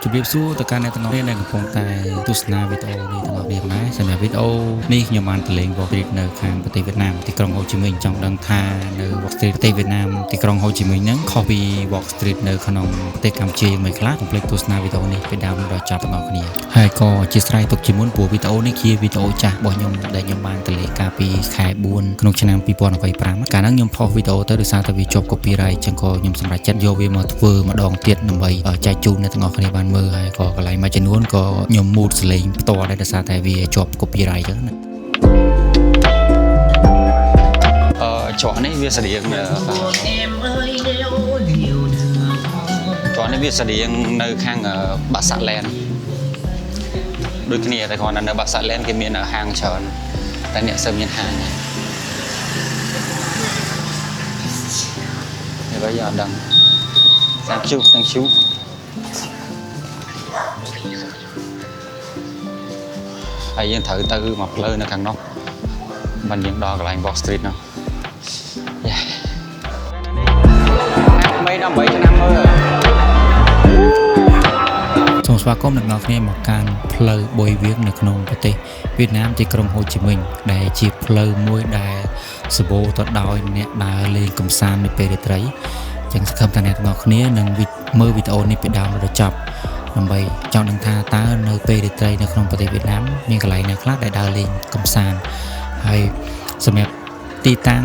ជម្រាបសួរទៅកាន់អ្នកទាំងអស់គ្នាដែលកំពុងតែទស្សនាវីដេអូនេះទាំងអស់គ្នាដែរសម្រាប់វីដេអូនេះខ្ញុំបានទៅលេង Wall Street នៅខាងប្រទេសវៀតណាមទីក្រុងហូជីមិញចង់ដឹងថានៅ Wall Street ប្រទេសវៀតណាមទីក្រុងហូជីមិញហ្នឹងខុសពី Wall Street នៅក្នុងប្រទេសកម្ពុជាមិនខ្លះកុំភ្លេចទស្សនាវីដេអូនេះពីដើមដល់ចប់ទាំងអស់គ្នាហើយក៏អធិស្ឋានទុកជាមុនព្រោះវីដេអូនេះជាវីដេអូចាស់របស់ខ្ញុំដែលខ្ញុំបានទៅលេងកាលពីខែ4ក្នុងឆ្នាំ2025កាលហ្នឹងខ្ញុំផុសវីដេអូទៅដោយសារតែវាជាប់ copyright ចឹងក៏ខ្ញុំសម្រេចចិត្តយកវាមកធ្វើម្ដងទៀតដើម្បីចែកជូនអ្នកទាំងអស់គ្នាបានមើលហើយក៏កន្លែងមួយចំនួនក៏ខ្ញុំមូតសលេងផ្ទាល់ដែរដោយសារតែវាជាប់ copyright ចឹងណាច្រកនេះវាស្តៀងវាស្តៀងនៅខាងបាសាក់ឡែនដូចគ្នាតែគ្រាន់តែនៅបាសាក់ឡែនគេមានហាងច្រើនតែអ្នកសើមានហាងនេះបើយកដឹងសាប់ជូទាំងជូហើយយើងត្រូវទៅមកផ្លូវនៅខាងនោះមិនយើងដល់កន្លែង Wall Street នោះមិនដល់8ឆ្នាំមើលសូមស្វាគមន៍អ្នកនរគ្នាមកកាន់ផ្លូវបុយវៀងនៅក្នុងប្រទេសវៀតណាមទីក្រុងហូជីមិញដែលជាផ្លូវមួយដែលសម្បូរទៅដោយអ្នកដើរលេងកម្សាន្តនៅពេលរាត្រីអញ្ចឹងសង្ឃឹមថាអ្នកនរគ្នានឹងមើលវីដេអូនេះពីដើមដល់ចប់ដើម្បីចង់ដឹងថាតើនៅពេលរាត្រីនៅក្នុងប្រទេសវៀតណាមមានកន្លែងណាខ្លះដែលដើរលេងកម្សាន្តហើយសម្រាប់ទីតាំង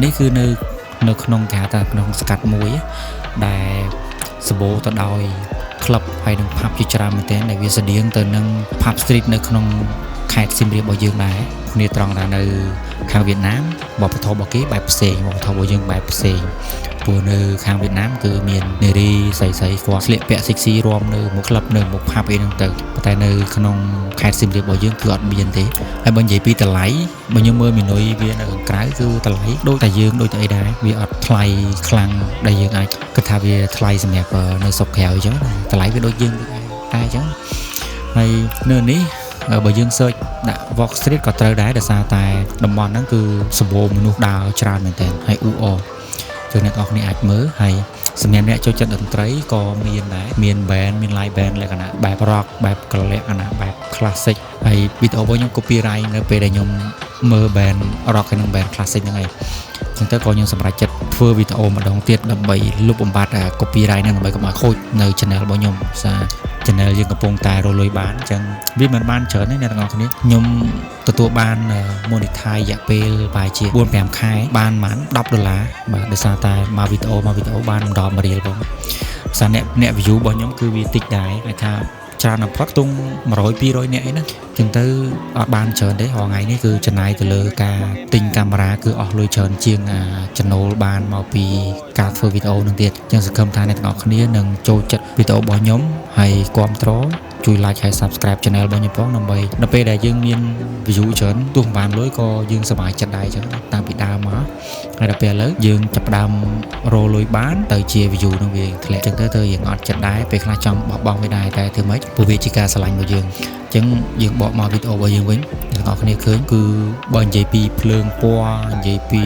នេះគឺនៅក្នុងគេហៅថាក្នុងស្កាត់មួយដែលសម្បូរទៅដោយក្លឹបហើយនឹងផាប់ជាច្រើនមែនទែនដែលវាស្តៀងទៅនឹង Pub Street នៅក្នុងខេត្តសៀមរាបរបស់យើងដែរគ្នាត្រង់ថានៅខាងវៀតណាមវប្បធម៌របស់គេបែបផ្សេងវប្បធម៌របស់យើងបែបផ្សេងព្រោះនៅខាងវៀតណាមគឺមាននារីស្រីៗគាត់ស្លៀកពាក់សិចស៊ីរួមនៅមុខក្លឹបនៅមុខផាប់អីហ្នឹងទៅតែនៅក្នុងខេត្តសៀមរាបរបស់យើងគឺអត់មានទេហើយបើនិយាយពីតម្លៃបើខ្ញុំមើលមីនុយវានៅខាងក្រៅគឺតម្លៃដូចតែយើងដូចតែអីដែរវាអត់ថ្លៃខ្លាំងដែលយើងអាចគិតថាវាថ្លៃសម្រាប់នៅស្រុកក្រៅអញ្ចឹងតម្លៃវាដូចយើងតែអញ្ចឹងហើយនៅនេះបើយើង search ដាក់ Wall Street ក៏ត្រូវដែរដោយសារតែតំបន់ហ្នឹងគឺសម្បូរមនុស្សដើរច្រើនមែនទែនហើយអ៊ូអរចូលអ្នកនរគ្នាអាចមើលហើយសម្រាប់អ្នកចូលចិត្តតន្ត្រីក៏មានដែរមាន band មាន live band លក្ខណៈបែប rock បែបលក្ខណៈបែប classic ហើយវីដេអូរបស់ខ្ញុំ copyright នៅពេលដែលខ្ញុំមើល band rock ហើយនិង band classic ហ្នឹងឯងចឹងទៅក៏ខ្ញុំសម្រេចចិត្តធ្វើវីដេអូម្ដងទៀតដើម្បីលុបបំបាត់ copyright ហ្នឹងដើម្បីកុំឲ្យខូចនៅ channel របស់ខ្ញុំសារ channel យើងកំពុងតែរលួយបានអញ្ចឹងវាមិនបានច្រើនទេអ្នកទាំងអស់គ្នាខ្ញុំទទួលបាន monetize រយៈពេលប្រហែលជា 4-5 ខែបាន$10បាទដោយសារតែមកវីដេអូបាន10រៀលផងសារអ្នក view របស់ខ្ញុំគឺវាតិចដែរគេថាច្រើនណាស់ផុតទុំ100-200នាក់អីណាចឹងទៅអត់បានច្រើនទេរាល់ថ្ងៃនេះគឺចំណាយទៅលើការទិញកាមេរ៉ាគឺអស់លុយច្រើនជាងចំណូលបានមកពីការធ្វើវីដេអូនឹងទៀតចឹងសង្ឃឹមថាអ្នកទាំងអស់គ្នានឹងចូលចិត្តវីដេអូរបស់ខ្ញុំហើយគាំទ្រជួយ like ហើយ subscribe channel របស់ខ្ញុំផងដើម្បីដល់ពេលដែលយើងមាន view ច្រើនទោះមិនបានលុយក៏យើងសប្បាយចិត្តដែរចឹងតាំងពីដើមមកហើយដល់ពេលឥឡូវយើងចាប់ផ្ដើមរកលុយបានទៅជា view នឹងវាធ្លាក់ចឹងទៅយើងអត់ចិត្តដែរពេលខ្លះចង់បោះបង់វាដែរតែធ្វើម៉េចព្រោះវាជាការស្រឡាញ់របស់យើងចឹងយើងបកមកវីដេអូរបស់យើងវិញអ្នកនរគ្នាឃើញគឺបើនិយាយពីភ្លើងពណ៌និយាយពី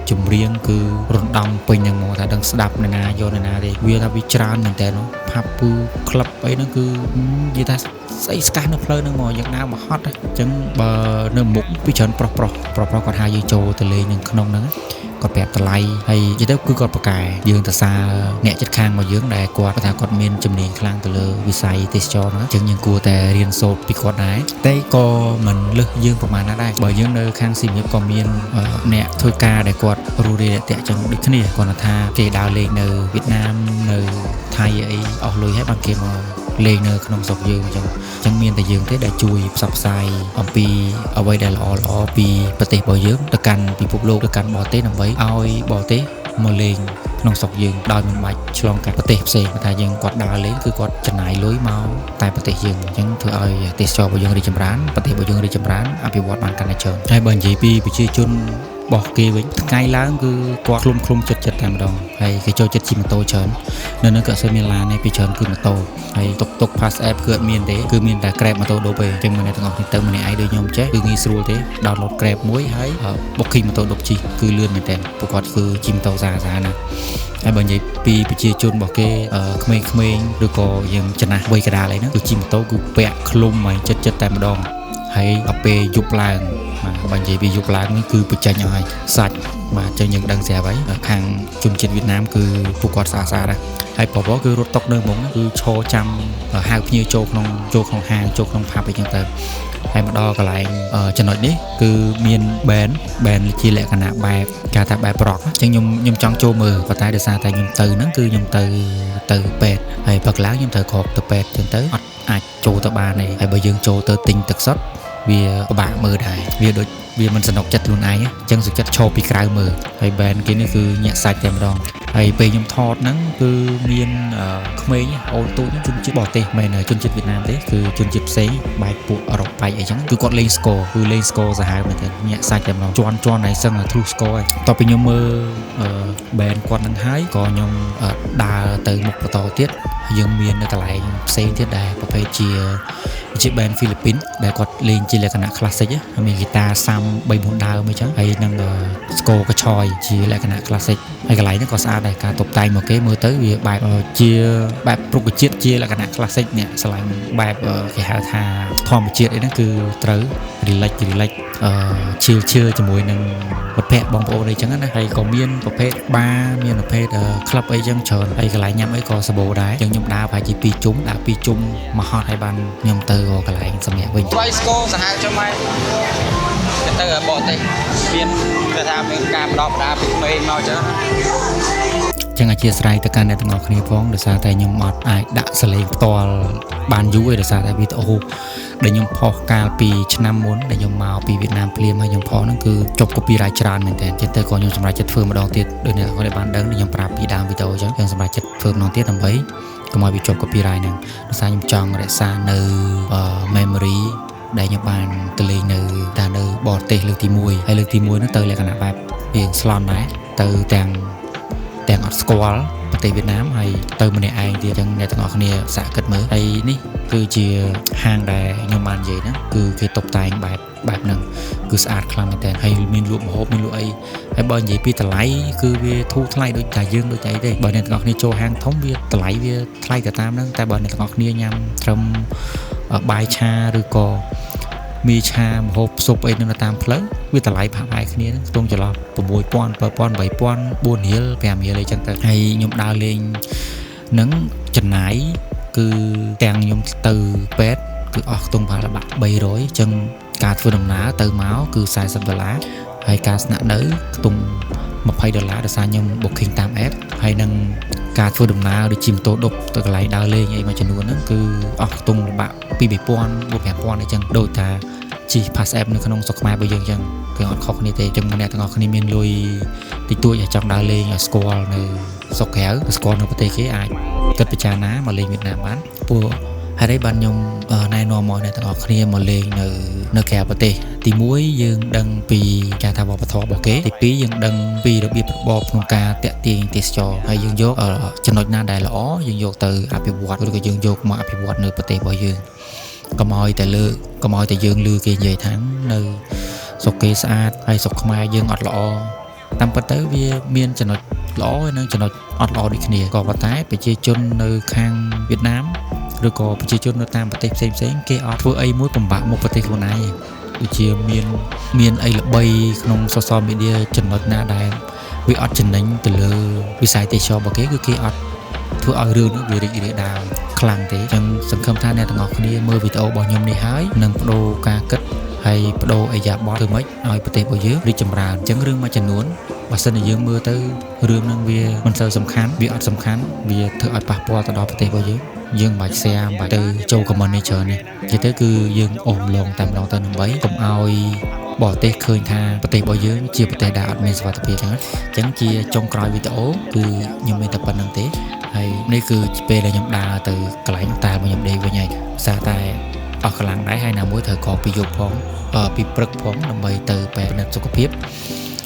ចម្រៀងគឺរំដំពេញហ្នឹងមកថាដឹងស្ដាប់នរណាយកនរណាទេវាថាវាច្រើនមែនតើផាប់ពូក្លឹបអីហ្នឹងគឺនិយាយថាស្អីស្កាសនៅផ្លូវហ្នឹងមកយើងដើរមកហត់អញ្ចឹងបើនៅមុខពីច្រើនប្រុសគាត់ហៅយើងចូលទៅលេងនឹងក្នុងហ្នឹងគាត់ប្រាប់តម្លៃហើយនិយាយទៅគឺគាត់ប្រកែយើងទៅសារអ្នកចិត្តខាងមកយើងដែលគាត់ថាគាត់មានជំនាញខ្លាំងទៅលើវិស័យទេសចរណ៍ហ្នឹងអញ្ចឹងយើងគួរតែរៀនសូត្រពីគាត់ដែរតែក៏មិនលើសយើងប្រហែលណាដែរបើយើងនៅខាងសៀមរាបក៏មានអ្នកធ្វើការដែលគាត់រੂរាយតាក់ចឹងដូចគ្នាគាត់ថាគេដើរលេងនៅវៀតណាមនៅថៃអីអស់លុយហើយបានគេមកលេងនៅក្នុងស្រុកយើងអញ្ចឹងមានតែយើងទេដែលជួយផ្សព្វផ្សាយអំពីអ្វីដែលល្អពីប្រទេសរបស់យើងទៅកាន់ពិភពលោកទៅកាន់បរទេសដើម្បីឲ្យបរទេសមកលេងក្នុងស្រុកយើងដោយមិនបាច់ឆ្លងកាត់ប្រទេសផ្សេងថាយើងគាត់ដើរលេងគឺគាត់ចំណាយលុយមកតែប្រទេសយើងអញ្ចឹងធ្វើឲ្យទេសចររបស់យើងរីកចម្រើនប្រទេសរបស់យើងរីកចម្រើនអភិវឌ្ឍបានកាន់តែច្រើនហើយបើនិយាយពីប្រជាជន បោះគេវិញថ្ងៃឡើងគឺគាត់ឃុំចិត្តតែម្ដងហើយគេចូលចិត្តជិះម៉ូតូច្រើននៅនឹងក៏អត់មានឡានទេពីច្រើនគឺម៉ូតូហើយតុក Pass App គឺអត់មានទេគឺមានតែ Grab ម៉ូតូដូបទេអញ្ចឹងអ្នកទាំងអស់គ្នាទៅម្នាក់ឯងដូចខ្ញុំចេះគឺងាយស្រួលទេ download Grab មួយហើយ booking ម៉ូតូដូបជិះគឺលឿនមែនតើពួកគាត់គឺជិះម៉ូតូសាណាហើយបើនិយាយពីប្រជាជនរបស់គេក្មេងៗឬក៏យើងចំណាស់វ័យកណ្ដាលអីហ្នឹងគឺជិះម៉ូតូគឺពាក់ឃ្លុំហើយចិត្តតែម្ដងហើយដល់ពេលយប់ឡើងបើនិយាយពីយប់ឡើងនេះគឺបញ្ចេញឲ្យសាច់បាទចឹងយើងដឹងស្រាប់ហើយខាងជនជាតិវៀតណាមគឺពួកគាត់ស្អាតដែរហើយបបគឺរត់តុកនៅហ្មងគឺឈរចាំហៅភ្ញៀវចូលក្នុងហាងចូលក្នុងផាប់អីចឹងទៅហើយមកដល់កន្លែងចំណុចនេះគឺមាន band ជាលក្ខណៈបែបគេថាបែប rock អញ្ចឹងខ្ញុំចង់ចូលមើលប៉ុន្តែដោយសារតែខ្ញុំទៅហ្នឹងគឺខ្ញុំទៅពេទ្យហើយព្រឹកឡើងខ្ញុំត្រូវគ្របទៅពេទ្យចឹងទៅអត់អាចចូលទៅបានទេហើយបើយើងចូលទៅទិញទឹកសុទ្ធវាពិបាកមើលដែរវាដូចវាមិនសនុកចិត្តខ្លួនឯងអញ្ចឹងសុខចិត្តឈរពីក្រៅមើលហើយ band គេនេះគឺញាក់សាច់តែម្ដងហើយពេលខ្ញុំថតហ្នឹងគឺមានក្មេងអូនតូចជនជាតិបរទេសមិនមែនជនជាតិវៀតណាមទេគឺជនជាតិផ្សេងបែបពួកអឺរ៉ុបបែបអីចឹងគឺគាត់លេងស្គរគឺលេងស្គរសាហាវមែនទេញាក់សាច់តែម្ដងជន់ហើយសឹងទ្រុះស្គរហើយតោះពេលខ្ញុំមើល band គាត់ហ្នឹងហើយក៏ខ្ញុំដើរទៅមុខបន្តទៀតយើងមាននៅកន្លែងផ្សេងទៀតដែរប្រភេទជា band ហ្វីលីពីនដែលគាត់លេងជាលក្ខណៈ classic មានហ្គីតាសាំ 3-4 ដើមអីចឹងហើយនឹងស្គរកឆយជាលក្ខណៈ classic ហើយកន្លែងហ្នឹងក៏ស្អាតដែរការតុបតែងមកគេមើលទៅវាបែបជាបែបរុក្ខជាតិជាលក្ខណៈ classic អ្នកឆ្លាញ់បែបគេហៅថាធម្មជាតិអីហ្នឹងគឺត្រូវ relax ឈឺជាមួយនឹងមិត្តភ័ក្តិបងប្អូនអីចឹងណាហើយក៏មានប្រភេទបារមានប្រភេទ club អីចឹងច្រើនហើយកន្លែងញ៉ាំអីក៏សម្បូរដែរខ្ញុំដើរប្រហែលជា2ជុំមកហត់ហើយបានខ្ញុំទៅកន្លែងសម្រាប់វិញវាយស្គរសាហាវចាំមកទៅបរទេសមានគេថាមានការបដបដាពីក្មេងមកចឹងចឹងអធិស្ឋានទៅកាន់អ្នកទាំងអស់គ្នាផងដោយសារតែខ្ញុំអត់អាចដាក់សលេងផ្ទាល់បានយូរទេដោយសារតែវីដេអូដែលខ្ញុំផុសកាលពីឆ្នាំមុនដែលខ្ញុំមកពីវៀតណាមភ្លាមហើយខ្ញុំផុសហ្នឹងគឺជាប់ copyright ច្រើនមែនតើចឹងទៅក៏ខ្ញុំសម្រេចចិត្តធ្វើម្ដងទៀតដោយអ្នកគាត់បានដឹងខ្ញុំប្រាប់ពីដើមវីដេអូចឹងខ្ញុំសម្រេចចិត្តធ្វើម្ដងទៀតដើម្បីកុំឲ្យវាជាប់ copyright ហ្នឹងដោយសារខ្ញុំចង់រក្សានៅ memory ដែលខ្ញុំបានទៅលេងនៅបរទេសលើកទី1ហើយលើកទី1ហ្នឹងទៅលក្ខណៈបែបវាស្លន់ដែរទៅទាំងអត់ស្គាល់ប្រទេសវៀតណាមហើយទៅម្នាក់ឯងទៀតចឹងអ្នកទាំងអស់គ្នាសាកគិតមើលហើយនេះគឺជាហាងដែលខ្ញុំបាននិយាយហ្នឹងគឺគេតុបតែងបែបហ្នឹងគឺស្អាតខ្លាំងមែនតើហើយមានលក់ម្ហូបមានលក់អីហើយបើនិយាយពីតម្លៃគឺវាធូរថ្លៃដូចតែយើងដូចអីទេបើអ្នកទាំងអស់គ្នាចូលហាងធំវាតម្លៃវាថ្លៃទៅតាមហ្នឹងតែបើអ្នកទាំងអស់គ្នាញ៉ាំត្រឹមបាយឆាឬក៏មីឆាម្ហូបស៊ុបអីនៅតាមផ្លូវវាតម្លៃផាកផាយគ្នាហ្នឹងខ្ទង់ចន្លោះ 6000 7000 8000 4រៀល 5រៀលអីចឹងទៅហើយខ្ញុំដើរលេងនឹងចំណាយគឺទាំងខ្ញុំទៅពេទ្យគឺអស់ខ្ទង់ប្រហែលបាក់300អញ្ចឹងការធ្វើដំណើរទៅមកគឺ$40ហើយការស្នាក់នៅខ្ទង់$20ដោយសារខ្ញុំ booking តាម app ហើយនឹងការធ្វើដំណើរដូចជិះម៉ូតូដប់ទៅកន្លែងដើរលេងអីមួយចំនួនហ្នឹងគឺអស់ខ្ទង់លំបាក 2-3000 4-5000 អីចឹងដូចថាជិះ Pass App នៅក្នុងស្រុកខ្មែររបស់យើងចឹងគឺអត់ខុសគ្នាទេចឹងអ្នកទាំងអស់គ្នាមានលុយតិចតួចឲ្យចង់ដើរលេងឲ្យស្គាល់នៅស្រុកក្រៅឬស្គាល់នៅប្រទេសគេអាចគិតពិចារណាមកលេងវៀតណាមបានព្រោះហេតុអីបានខ្ញុំណែនាំមកអ្នកទាំងអស់គ្នាមកលេងនៅក្រៅប្រទេសទី1យើងដឹងពីការថាវប្បធម៌របស់គេទី2យើងដឹងពីរបៀបរបបក្នុងការតាក់ទាញទេសចរហើយយើងយកចំណុចណាដែលល្អយើងយកទៅអភិវឌ្ឍឬក៏យើងយកមកអភិវឌ្ឍនៅប្រទេសរបស់យើងកុំឲ្យតែយើងលឺគេនិយាយថានៅស្រុកគេស្អាតហើយស្រុកខ្មែរយើងអត់ល្អតាមពិតទៅវាមានចំណុចល្អហើយនិងចំណុចអត់ល្អដូចគ្នាក៏ប៉ុន្តែប្រជាជននៅខាងវៀតណាមឬក៏ប្រជាជននៅតាមប្រទេសផ្សេងគេអត់ធ្វើអីមួយពិបាកមកប្រទេសខ្លួនឯងដូចជាមានអីល្បីក្នុង social media ចំណុចណាដែលវាអត់ចំណេញទៅលើវិស័យទេសចររបស់គេគឺគេអត់ធ្វើឲ្យរឿងនោះវារីករាលដាលខ្លាំងទេអញ្ចឹងសង្ឃឹមថាអ្នកទាំងអស់គ្នាមើលវីដេអូរបស់ខ្ញុំនេះហើយនឹងបដូរការគិតហើយបដូរអីយ៉ាបតធ្វើម៉េចឲ្យប្រទេសរបស់យើងរីកចម្រើនអញ្ចឹងរឿងមួយចំនួនបើសិនជាយើងមើលទៅរឿងហ្នឹងវាមិនសូវសំខាន់វាអត់សំខាន់វាធ្វើឲ្យប៉ះពាល់ទៅដល់ប្រទេសរបស់យើងមិនបាច់ share មិនបាច់ទៅចូល comment នេះច្រើននេះនិយាយទៅគឺយើងអូសលងតែម្ដងទៅដើម្បីកុំឲ្យបរទេសឃើញថាប្រទេសរបស់យើងជាប្រទេសដែលអត់មានសុវត្ថិភាពអញ្ចឹងជាចុងក្រោយវីដេអូគឺខ្ញុំមានតែប៉ុណ្្នឹងទេហើយនេះគឺពេលដែលខ្ញុំដើរទៅកន្លែងតែរបស់ខ្ញុំដេកវិញហើយសារតែអស់កម្លាំងដែរហើយណាមួយត្រូវក្រោកពីយប់ផងពីព្រឹកផងដើម្បីទៅពិនិត្យសុខភាព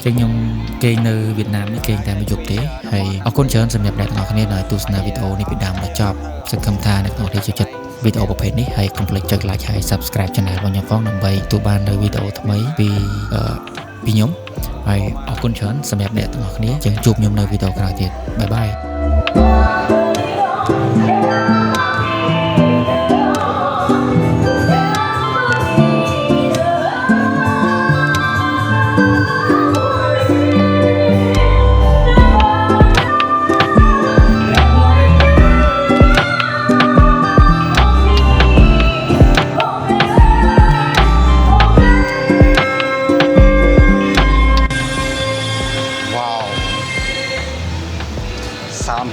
ចឹងខ្ញុំគេងនៅវៀតណាមនេះគេងតែមួយយប់ទេហើយអរគុណច្រើនសម្រាប់អ្នកទាំងអស់គ្នាដែលទស្សនាវីដេអូនេះពីដើមដល់ចប់សង្ឃឹមថាអ្នកទាំងអស់គ្នាចូលចិត្តវីដេអូប្រភេទនេះហើយកុំភ្លេចចុច like ហើយ subscribe channel របស់ខ្ញុំផងដើម្បីទទួលបាននូវវីដេអូថ្មីពីខ្ញុំហើយអរគុណច្រើនសម្រាប់អ្នកទាំងអស់គ្នាចឹងជួបខ្ញុំនៅវីដេអូក្រោយទៀតបាយបាយ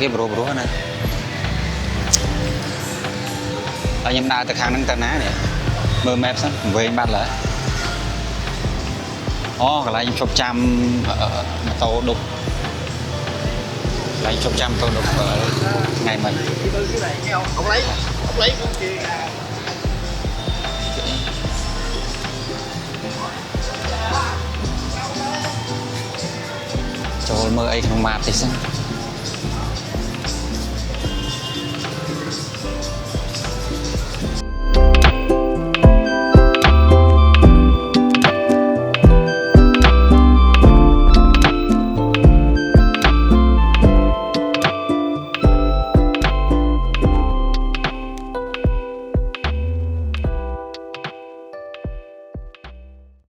គេប្រុសណាហើយខ្ញុំដើរទៅខាងហ្នឹងទៅណានេះមើល map សិនវែងបាត់ឡើយអូកន្លែងជប់ចាំម៉ូតូដុបកន្លែងជប់ចាំម៉ូតូដុបថ្ងៃមិញចូលមើលអីក្នុងម៉ាតតិចសិន